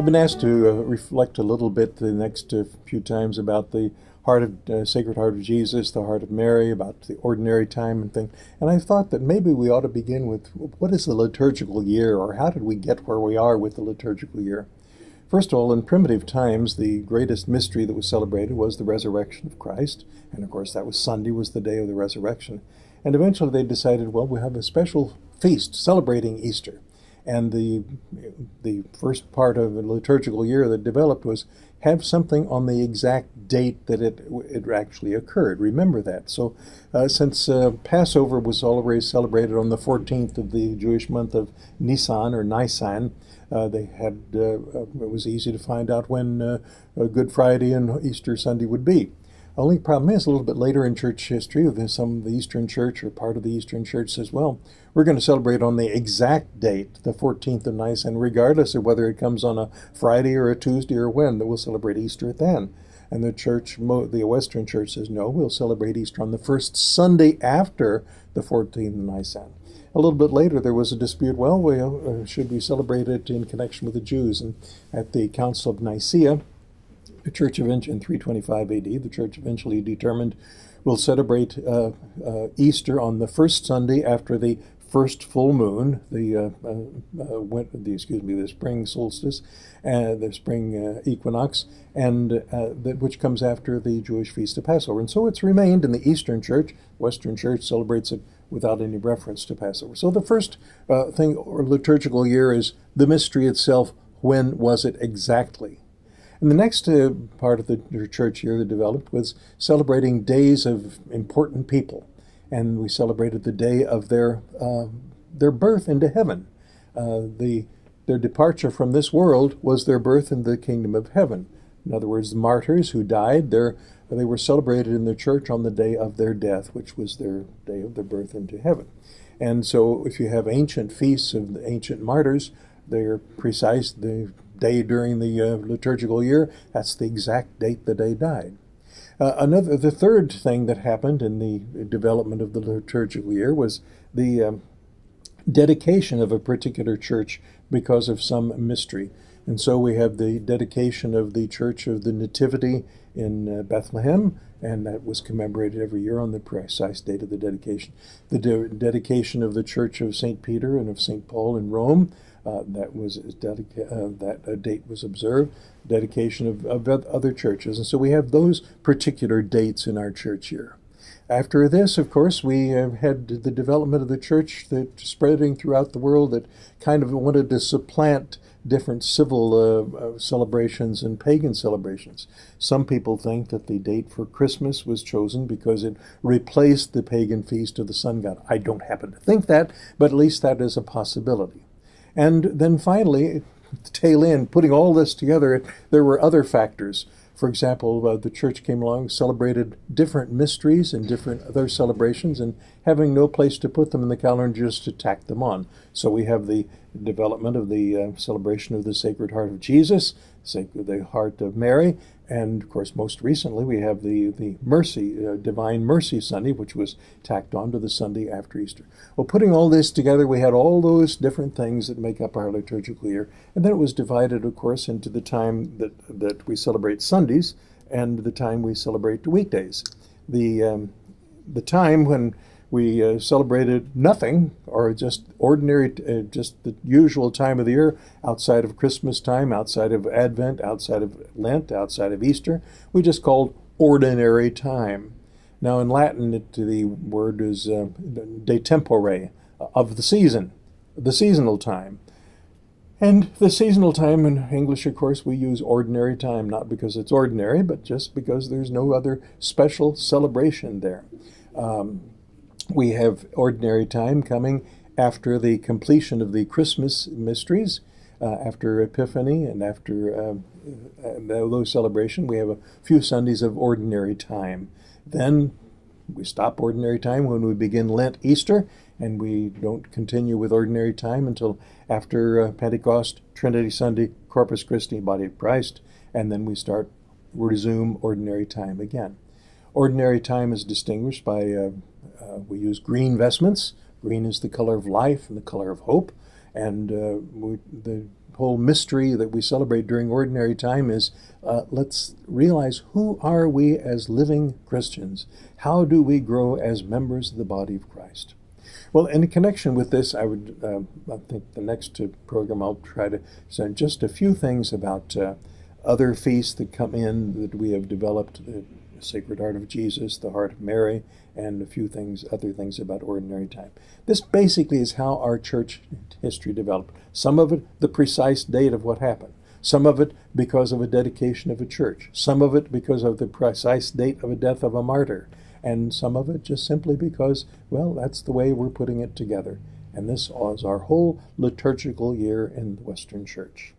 I've been asked to reflect a little bit the next few times about the Sacred Heart of Jesus, the Heart of Mary, about the ordinary time and thing. And I thought that maybe we ought to begin with what is the liturgical year, or how did we get where we are with the liturgical year? First of all, in primitive times, the greatest mystery that was celebrated was the resurrection of Christ. And of course, that was Sunday, was the day of the resurrection. And eventually they decided, well, we'll have a special feast celebrating Easter. And the first part of the liturgical year that developed was have something on the exact date that it actually occurred. Remember that. So since Passover was already celebrated on the 14th of the Jewish month of Nisan, or Nisan, it was easy to find out when Good Friday and Easter Sunday would be. Only problem is, a little bit later in church history, some of the Eastern Church, or part of the Eastern Church, says, well, we're going to celebrate on the exact date, the 14th of Nisan, regardless of whether it comes on a Friday or a Tuesday or when, that we'll celebrate Easter then. And the Western Church says, no, we'll celebrate Easter on the first Sunday after the 14th of Nisan. A little bit later, there was a dispute, well, should we celebrate it in connection with the Jews? And at the Council of Nicaea, the church in 325 AD, the church eventually determined we'll celebrate Easter on the first Sunday after the first full moon, the spring solstice, the spring equinox, and which comes after the Jewish feast of Passover. And so it's remained in the Eastern Church. Western Church celebrates it without any reference to Passover. So the first thing, or liturgical year, is the mystery itself. When was it exactly? And the next part of the church year that developed was celebrating days of important people. And we celebrated the day of their birth into heaven. Their departure from this world was their birth in the kingdom of heaven. In other words, the martyrs who died, they were celebrated in the church on the day of their death, which was their day of their birth into heaven. And so if you have ancient feasts of the ancient martyrs, they're precise, the day during the liturgical year, that's the exact date that they died. The third thing that happened in the development of the liturgical year was the dedication of a particular church because of some mystery. And so we have the dedication of the Church of the Nativity in Bethlehem, and that was commemorated every year on the precise date of the dedication. The dedication of the Church of St. Peter and of St. Paul in Rome, that date was observed. Dedication of other churches. And so we have those particular dates in our church year. After this, of course, we had the development of the church that spreading throughout the world that kind of wanted to supplant different civil celebrations and pagan celebrations. Some people think that the date for Christmas was chosen because it replaced the pagan feast of the sun god. I don't happen to think that, but at least that is a possibility. And then finally, at the tail end, putting all this together, there were other factors. For example, the church came along, celebrated different mysteries and different other celebrations, and having no place to put them in the calendar, just to tack them on. So we have the development of the celebration of the Sacred Heart of Jesus, the Heart of Mary, and of course, most recently, we have the Divine Mercy Sunday, which was tacked on to the Sunday after Easter. Well, putting all this together, we had all those different things that make up our liturgical year. And then it was divided, of course, into the time that we celebrate Sundays and the time we celebrate the weekdays. The time when we celebrated nothing, or just ordinary, just the usual time of the year, outside of Christmas time, outside of Advent, outside of Lent, outside of Easter, we just called ordinary time. Now in Latin, the word is de tempore, of the season, the seasonal time. And the seasonal time in English, of course, we use ordinary time, not because it's ordinary, but just because there's no other special celebration there. We have ordinary time coming after the completion of the Christmas mysteries, after Epiphany and after those celebrations. We have a few Sundays of ordinary time. Then we stop ordinary time when we begin Lent, Easter, and we don't continue with ordinary time until after Pentecost, Trinity Sunday, Corpus Christi, Body of Christ, and then we resume ordinary time again. Ordinary time is distinguished by, we use green vestments. Green is the color of life and the color of hope. And the whole mystery that we celebrate during ordinary time is let's realize, who are we as living Christians? How do we grow as members of the body of Christ? Well, in connection with this, I think the next program I'll try to say just a few things about other feasts that come in that we have developed, the Sacred Heart of Jesus, the Heart of Mary, and a few other things about ordinary time. This basically is how our church history developed. Some of it, the precise date of what happened. Some of it because of a dedication of a church. Some of it because of the precise date of a death of a martyr. And some of it just simply because, well, that's the way we're putting it together. And this is our whole liturgical year in the Western Church.